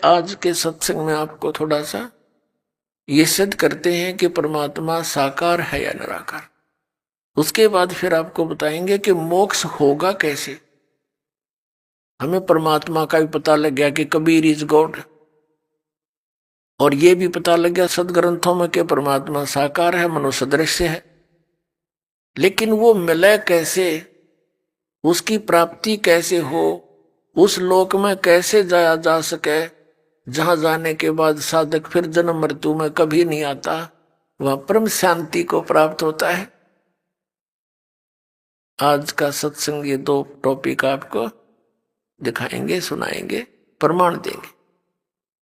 आज के सत्संग में आपको थोड़ा सा ये सिद्ध करते हैं कि परमात्मा साकार है या निराकार। उसके बाद फिर आपको बताएंगे कि मोक्ष होगा कैसे। हमें परमात्मा का भी पता लग गया कि कबीर इज गॉड, और ये भी पता लग गया सदग्रंथों में कि परमात्मा साकार है, मनुष्य दृश्य है। लेकिन वो मिले कैसे, उसकी प्राप्ति कैसे हो, उस लोक में कैसे जाया जा सके जहां जाने के बाद साधक फिर जन्म मृत्यु में कभी नहीं आता, वह परम शांति को प्राप्त होता है। आज का सत्संग ये दो टॉपिक आपको दिखाएंगे, सुनाएंगे, प्रमाण देंगे।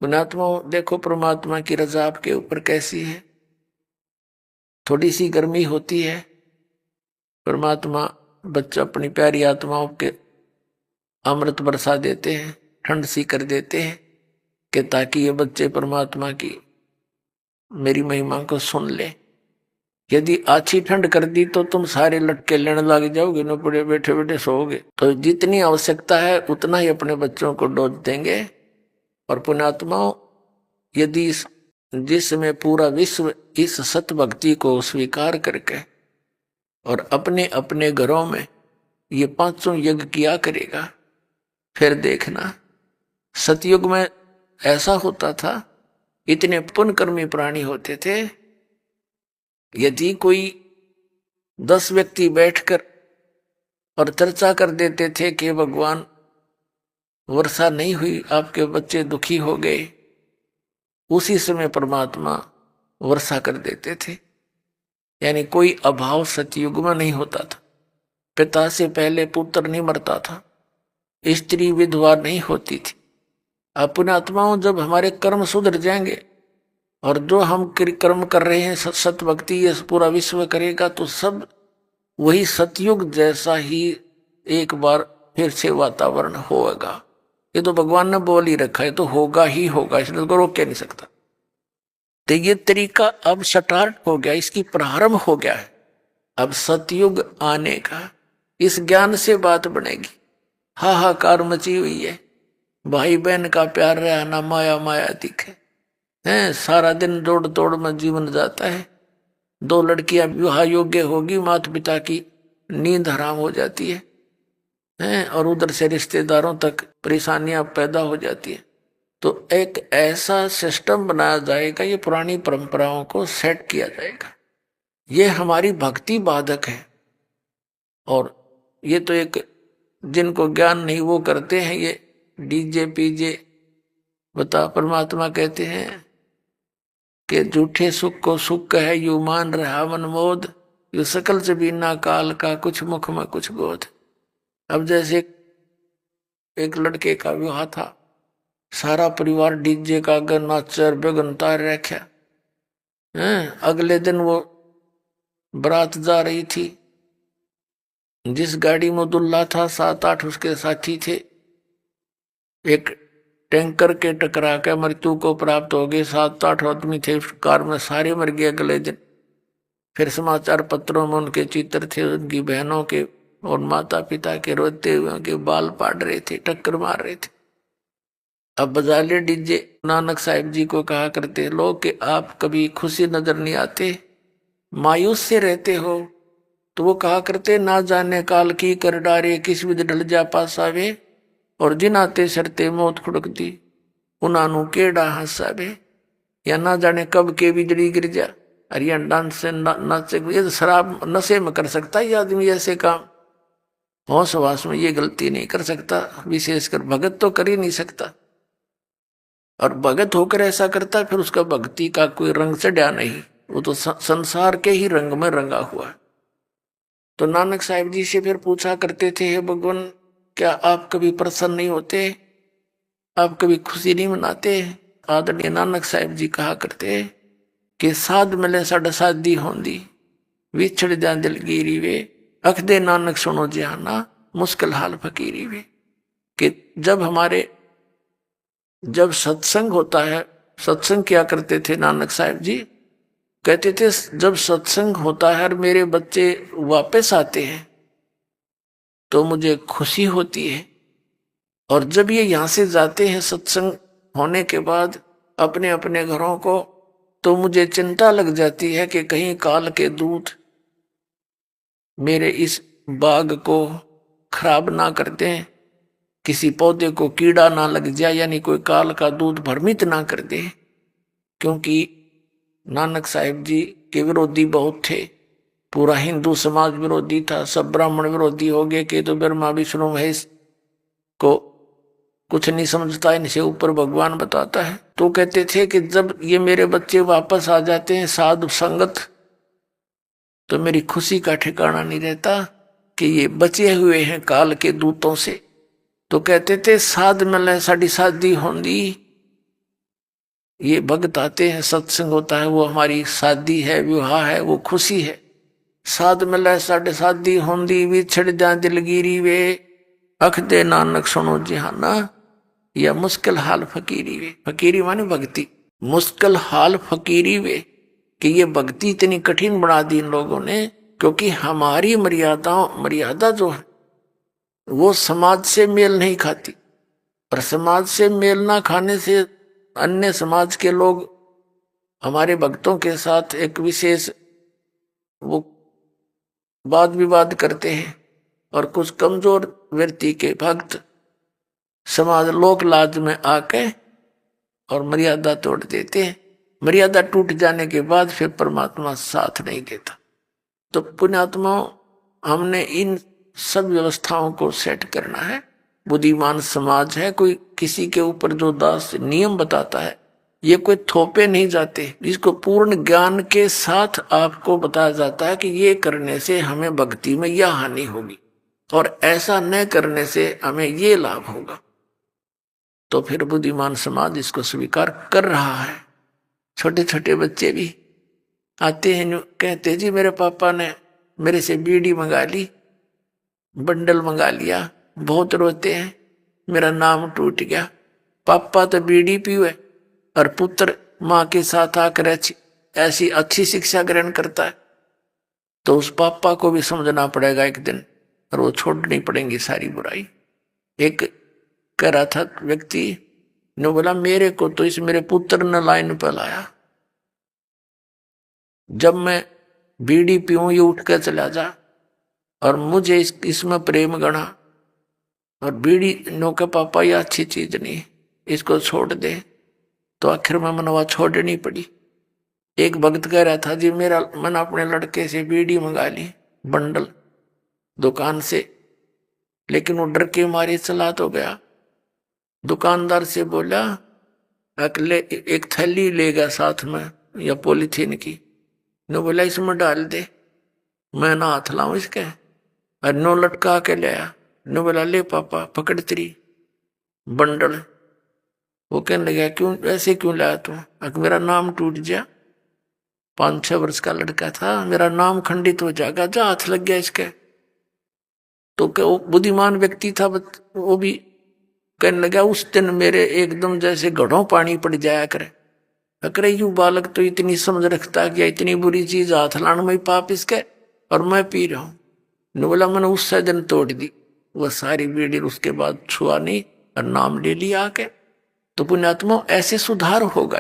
पुण्यात्मा देखो परमात्मा की रजा आपके ऊपर कैसी है। थोड़ी सी गर्मी होती है, परमात्मा बच्चा अपनी प्यारी आत्माओं के अमृत बरसा देते हैं, ठंड सी कर देते हैं कि ताकि ये बच्चे परमात्मा की मेरी महिमा को सुन ले। यदि अच्छी ठंड कर दी तो तुम सारे लटके लेने लग जाओगे, न पड़े बैठे बैठे सोओगे। तो जितनी आवश्यकता है उतना ही अपने बच्चों को डोज देंगे। और पुण्यात्माओं, यदि जिसमें पूरा विश्व इस सत भक्ति को स्वीकार करके और अपने अपने घरों में ये पांचों यज्ञ किया करेगा, फिर देखना सतयुग में ऐसा होता था, इतने पुण्यकर्मी प्राणी होते थे। यदि कोई 10 व्यक्ति बैठकर और चर्चा कर देते थे कि भगवान वर्षा नहीं हुई, आपके बच्चे दुखी हो गए, उसी समय परमात्मा वर्षा कर देते थे। यानी कोई अभाव सतयुग में नहीं होता था। पिता से पहले पुत्र नहीं मरता था, स्त्री विधवा नहीं होती थी। अपने आत्माओं जब हमारे कर्म सुधर जाएंगे और जो हम कर्म कर रहे हैं सत भक्ति ये पूरा विश्व करेगा, तो सब वही सतयुग जैसा ही एक बार फिर से वातावरण होगा। ये तो भगवान ने बोल ही रखा है, तो होगा ही होगा, इसलिए तो रोक के नहीं सकता। तो ये तरीका अब स्टार्ट हो गया, इसकी प्रारंभ हो गया है अब सतयुग आने का। इस ज्ञान से बात बनेगी। हाहाकार मची हुई है, भाई बहन का प्यार रहा ना माया माया दिखे हैं। सारा दिन दौड़ दौड़ में जीवन जाता है। 2 लड़कियां विवाह योग्य होगी, माता पिता की नींद हराम हो जाती है और उधर से रिश्तेदारों तक परेशानियां पैदा हो जाती है। तो एक ऐसा सिस्टम बनाया जाएगा, ये पुरानी परंपराओं को सेट किया जाएगा। ये हमारी भक्ति बाधक है। और ये तो एक जिनको ज्ञान नहीं वो करते हैं ये डीजे पीजे। बता, परमात्मा कहते हैं कि झूठे सुख को सुख है, यू मान रहा मन मोद, यू सकल से बिना काल का, कुछ मुख में कुछ गोद। अब जैसे एक लड़के का विवाह था, सारा परिवार डीजे का अगर नाचर बेगन तार रखा। अगले दिन वो बारात जा रही थी, जिस गाड़ी में दुल्हा था 7-8 उसके साथी थे। एक टैंकर के टकरा के मृत्यु को प्राप्त हो गए। 7-8 आदमी थे उस कार में, सारे मर गए अगले दिन। फिर समाचार पत्रों में उनके चित्र थे, उनकी बहनों के और माता पिता के रोते हुए के बाल पाड़ रहे थे, टक्कर मार रहे थे। अब बजा ले डीजे। नानक साहिब जी को कहा करते लोग कि आप कभी खुशी नजर नहीं आते, मायूस से रहते हो। तो वो कहा करते ना जाने काल की कर डारे, किस विध ढल जा पासावे, और जिन आते सरते मौत खुड़कती उन्होंने केड़ा हंसावे। या ना जाने कब के बिजली गिर जा। अरे डांस से नाचे, ये तो शराब नशे में कर सकता है आदमी ऐसे काम, होश वास में ये गलती नहीं कर सकता। विशेषकर भगत तो कर ही नहीं सकता, और भगत होकर ऐसा करता फिर उसका भक्ति का कोई रंग चढ़ा नहीं, वो तो संसार के ही रंग में रंगा हुआ। तो नानक साहिब जी से फिर पूछा करते थे, हे भगवान क्या आप कभी प्रसन्न नहीं होते, आप कभी खुशी नहीं मनाते। आदरणीय नानक साहिब जी कहा करते कि साध मिले साढ़े शादी होंदी, विछड़ जा दिलगिरी वे, अख दे नानक सुनो जहाना, मुश्किल हाल फकीरी वे। कि जब सत्संग होता है, सत्संग क्या करते थे नानक साहिब जी, कहते थे जब सत्संग होता है और मेरे बच्चे वापस आते हैं तो मुझे खुशी होती है, और जब ये यहाँ से जाते हैं सत्संग होने के बाद अपने अपने घरों को, तो मुझे चिंता लग जाती है कि कहीं काल के दूत मेरे इस बाग को खराब ना कर दें, किसी पौधे को कीड़ा ना लग जाए, यानी कोई काल का दूत भ्रमित ना कर दे। क्योंकि नानक साहिब जी के विरोधी बहुत थे, पूरा हिंदू समाज विरोधी था, सब ब्राह्मण विरोधी हो गए कि तो ब्रह्मा विष्णु महेश को कुछ नहीं समझता, इनसे ऊपर भगवान बताता है। तो कहते थे कि जब ये मेरे बच्चे वापस आ जाते हैं साधु संगत, तो मेरी खुशी का ठिकाना नहीं रहता कि ये बचे हुए हैं काल के दूतों से। तो कहते थे साध मिले साड़ी शादी होंगी, ये भक्त आते हैं, सत्संग होता है, वो हमारी शादी है, विवाह है, वो खुशी है। साध मिले साढ़े शादी होंगी, विछड़ जा दिलगिरी वे, अख दे नानक सुनो जिहाना, या मुश्किल हाल फकीरी वे। फकीरी माने भक्ति, मुश्किल हाल फकीरी वे, कि ये भक्ति इतनी कठिन बना दी इन लोगों ने, क्योंकि हमारी मर्यादा जो है वो समाज से मेल नहीं खाती। और समाज से मेल ना खाने से अन्य समाज के लोग हमारे भक्तों के साथ एक विशेष वो वाद विवाद करते हैं, और कुछ कमजोर व्यक्ति के भक्त समाज लोक लाज में आके और मर्यादा तोड़ देते हैं। मर्यादा टूट जाने के बाद फिर परमात्मा साथ नहीं देता। तो पुण्यात्मा, हमने इन सब व्यवस्थाओं को सेट करना है। बुद्धिमान समाज है, कोई किसी के ऊपर जो दास नियम बताता है, ये कोई थोपे नहीं जाते, जिसको पूर्ण ज्ञान के साथ आपको बताया जाता है कि ये करने से हमें भक्ति में यह हानि होगी और ऐसा न करने से हमें ये लाभ होगा। तो फिर बुद्धिमान समाज इसको स्वीकार कर रहा है। छोटे छोटे बच्चे भी आते हैं, कहते जी मेरे पापा ने मेरे से बीड़ी मंगा ली, बंडल मंगा लिया, बहुत रोते हैं, मेरा नाम टूट गया। पापा तो बीड़ी पीवे और पुत्र माँ के साथ आकर ऐसी अच्छी शिक्षा ग्रहण करता है, तो उस पापा को भी समझना पड़ेगा एक दिन, और वो छोड़नी पड़ेंगी सारी बुराई। एक कह रहा था व्यक्ति ने, बोला मेरे को तो इस मेरे पुत्र ने लाइन पर लाया, जब मैं बीड़ी पीऊं ये उठ कर चला जा, और मुझे इसमें प्रेम गणा, और बीड़ी नो के पापा ये अच्छी चीज नहीं, इसको छोड़ दे। तो आखिर में मनवा छोड़नी पड़ी। एक भक्त कह रहा था जी मेरा मन अपने लड़के से बीड़ी मंगा ली बंडल दुकान से, लेकिन वो डर के मारे चला तो गया। दुकानदार से बोला अगले एक थैली लेगा साथ में या पॉलीथीन की, ने बोला इसमें डाल दे, मैं ना हाथ लाऊं इसके, और नो लटका के लाया। ने बोला ले पापा पकड़ तेरी बंडल। वो कहने लगा क्यों ऐसे क्यों लाया तू? मेरा नाम टूट जा, 5-6 वर्ष का लड़का था, मेरा नाम खंडित हो जाएगा, जा हाथ लग गया इसके। तो क्या वो बुद्धिमान व्यक्ति था, वो भी कहने लगा उस दिन मेरे एकदम जैसे घड़ों पानी पड़ जाया करे। अरे यू बालक तो इतनी समझ रखता कि इतनी बुरी चीज हाथ लाने में पाप इसके, और मैं पी रहा हूं। ने बोला मैंने उससे दिन तोड़ दी वह सारी बीड़ी, उसके बाद छुआ नहीं और नाम ले लिया आके। तो पुण्यात्मा ऐसे सुधार होगा।